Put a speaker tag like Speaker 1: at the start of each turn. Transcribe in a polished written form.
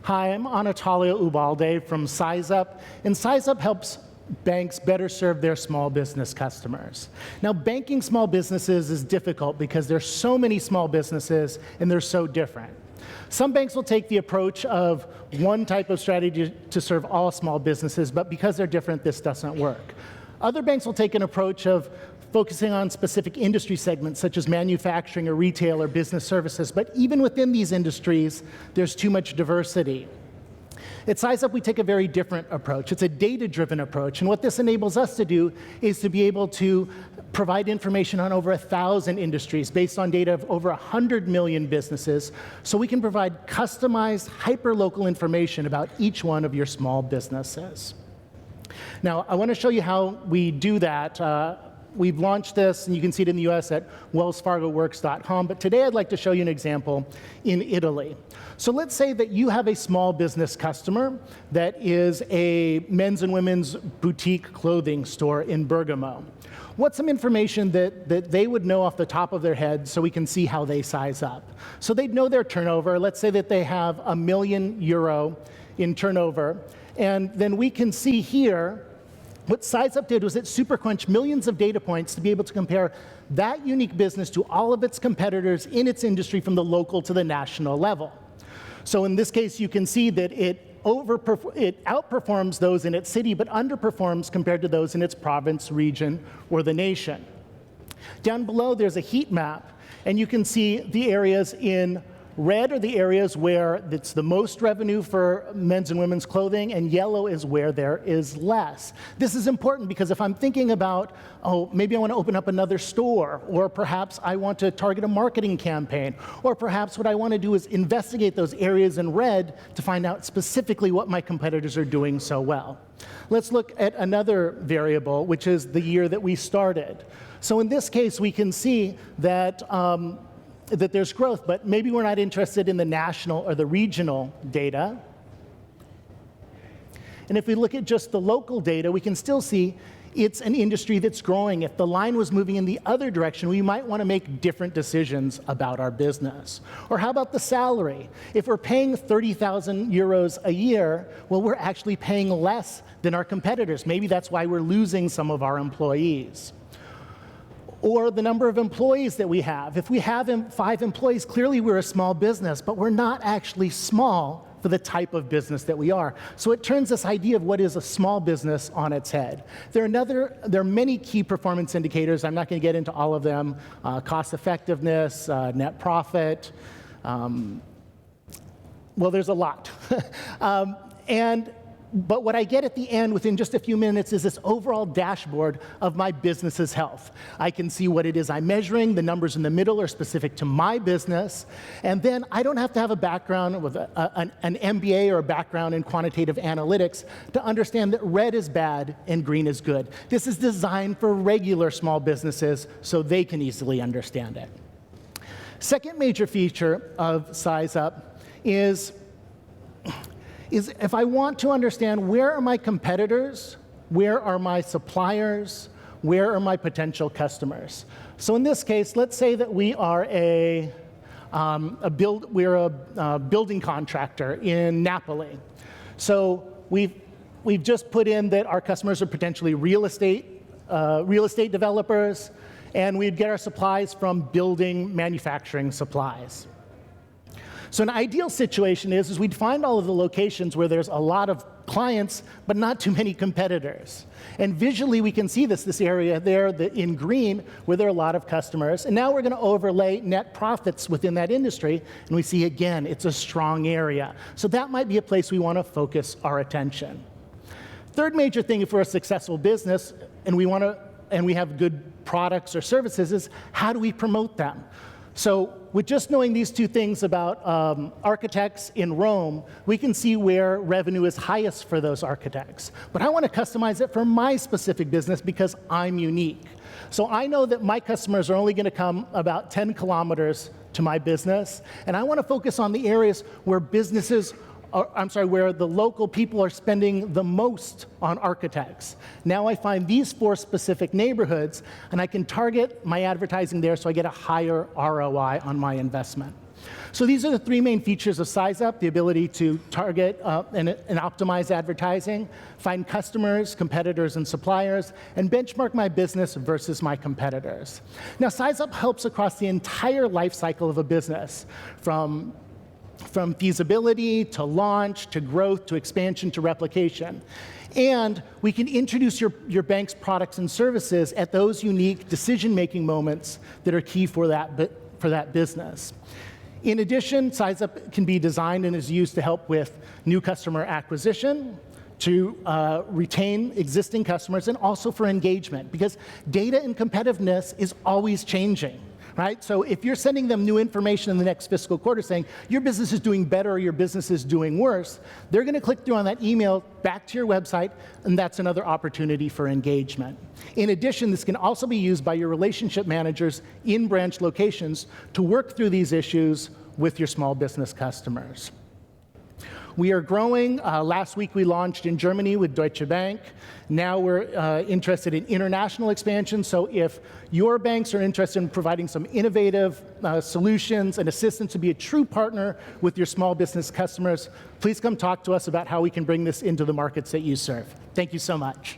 Speaker 1: Hi, I'm Anatolia Ubalde from SizeUP, and SizeUP helps banks better serve their small business customers. Now, banking small businesses is difficult because there's so many small businesses and they're so different. Some banks will take the approach of one type of strategy to serve all small businesses, but because they're different, this doesn't work. Other banks will take an approach of focusing on specific industry segments, such as manufacturing or retail or business services, but even within these industries, there's too much diversity. At SizeUP, we take a very different approach. It's a data-driven approach, and what this enables us to do is to be able to provide information on over 1,000 industries based on data of over 100 million businesses, so we can provide customized, hyper-local information about each one of your small businesses. Now, I want to show you how we do that. We've launched this, and you can see it in the US at wellsfargoworks.com, but today I'd like to show you an example in Italy. So let's say that you have a small business customer that is a men's and women's boutique clothing store in Bergamo. What's some information that they would know off the top of their head so we can see how they size up? So they'd know their turnover. Let's say that they have €1 million in turnover, and then we can see here what SizeUp did was it supercrunched millions of data points to be able to compare that unique business to all of its competitors in its industry from the local to the national level. So in this case, you can see that it outperforms those in its city, but underperforms compared to those in its province, region, or the nation. Down below, there's a heat map, and you can see the areas in red are the areas where it's the most revenue for men's and women's clothing, and yellow is where there is less. This is important because if I'm thinking about, oh, maybe I want to open up another store, or perhaps I want to target a marketing campaign, or perhaps what I want to do is investigate those areas in red to find out specifically what my competitors are doing so well. Let's look at another variable, which is the year that we started. So in this case, we can see that that there's growth, but maybe we're not interested in the national or the regional data. And if we look at just the local data, we can still see it's an industry that's growing. If the line was moving in the other direction, we might want to make different decisions about our business. Or how about the salary? If we're paying €30,000 a year, well, we're actually paying less than our competitors. Maybe that's why we're losing some of our employees. Or the number of employees that we have. If we have 5 employees, clearly we're a small business, but we're not actually small for the type of business that we are. So it turns this idea of what is a small business on its head. There are many key performance indicators. I'm not going to get into all of them. Cost effectiveness, net profit. Well, there's a lot. But what I get at the end within just a few minutes is this overall dashboard of my business's health. I can see what it is I'm measuring. The numbers in the middle are specific to my business. And then I don't have to have a background with an MBA or a background in quantitative analytics to understand that red is bad and green is good. This is designed for regular small businesses so they can easily understand it. Second major feature of SizeUp is if I want to understand where are my competitors, where are my suppliers, where are my potential customers. So in this case, let's say that we are a building contractor in Napoli. So we've just put in that our customers are potentially real estate developers, and we'd get our supplies from building manufacturing supplies. So an ideal situation is we'd find all of the locations where there's a lot of clients, but not too many competitors. And visually, we can see this area there in green, where there are a lot of customers. And now we're going to overlay net profits within that industry, and we see, again, it's a strong area. So that might be a place we want to focus our attention. Third major thing, if we're a successful business and we have good products or services, is how do we promote them? So with just knowing these two things about architects in Rome, we can see where revenue is highest for those architects. But I want to customize it for my specific business because I'm unique. So I know that my customers are only going to come about 10 kilometers to my business, and I want to focus on the areas where where the local people are spending the most on architects. Now I find these 4 specific neighborhoods, and I can target my advertising there so I get a higher ROI on my investment. So these are the three main features of SizeUP: the ability to target and optimize advertising, find customers, competitors, and suppliers, and benchmark my business versus my competitors. Now, SizeUP helps across the entire life cycle of a business, from feasibility to launch to growth to expansion to replication. And we can introduce your bank's products and services at those unique decision-making moments that are key for that business. In addition, SizeUP can be designed and is used to help with new customer acquisition, to retain existing customers, and also for engagement, because data and competitiveness is always changing. Right? So if you're sending them new information in the next fiscal quarter saying your business is doing better or your business is doing worse, they're going to click through on that email back to your website, and that's another opportunity for engagement. In addition, this can also be used by your relationship managers in branch locations to work through these issues with your small business customers. We are growing. Last week we launched in Germany with Deutsche Bank. Now we're interested in international expansion. So if your banks are interested in providing some innovative solutions and assistance to be a true partner with your small business customers, please come talk to us about how we can bring this into the markets that you serve. Thank you so much.